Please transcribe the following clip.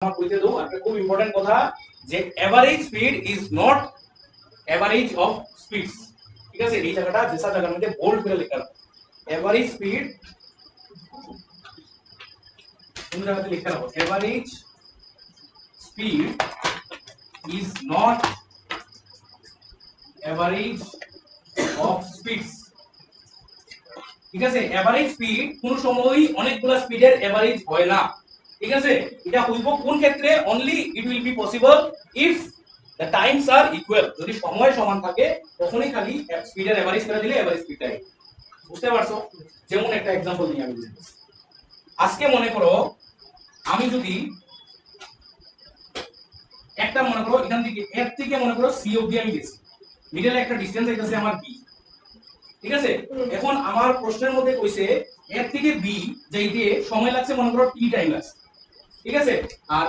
Mark কইতে দাও। একটা খুব ইম্পর্টেন্ট কথা যে average speed is not average of speeds. ঠিক আছে, এই জায়গাটা যেসা জায়গার মধ্যে বোল্ড করে লেখা রাখো। এভারেজ স্পিড কোন জায়গাতে লেখা রাখো, average speed is not average of speeds. ঠিক আছে, এভারেজ স্পিড কোন সময়ই অনেকগুলো স্পিডের এভারেজ হয় না। ঠিক আছে, এটা হইব কোন ক্ষেত্রে, only it will be possible if the times are equal. যদি সময় সমান থাকে তখনই খালি স্পিডের এভারেজ করে দিলে এভারেজ স্পিডটা হয়। বুঝতে পারছো? যেমন একটা एग्जांपल নিয়ে আমি বলছি, আজকে মনে করো আমি যদি একটা মনে করো এখান থেকে এর থেকে মনে করো সি অবধি আমি গেছি, মিডলে একটা ডিসটেন্স আইতাছে আমার বি। ঠিক আছে, এখন আমার প্রশ্নের মধ্যে কইছে এর থেকে বি যাইতে সময় লাগছে মনে করো টি টাইম লাগছে। ঠিক আছে, আর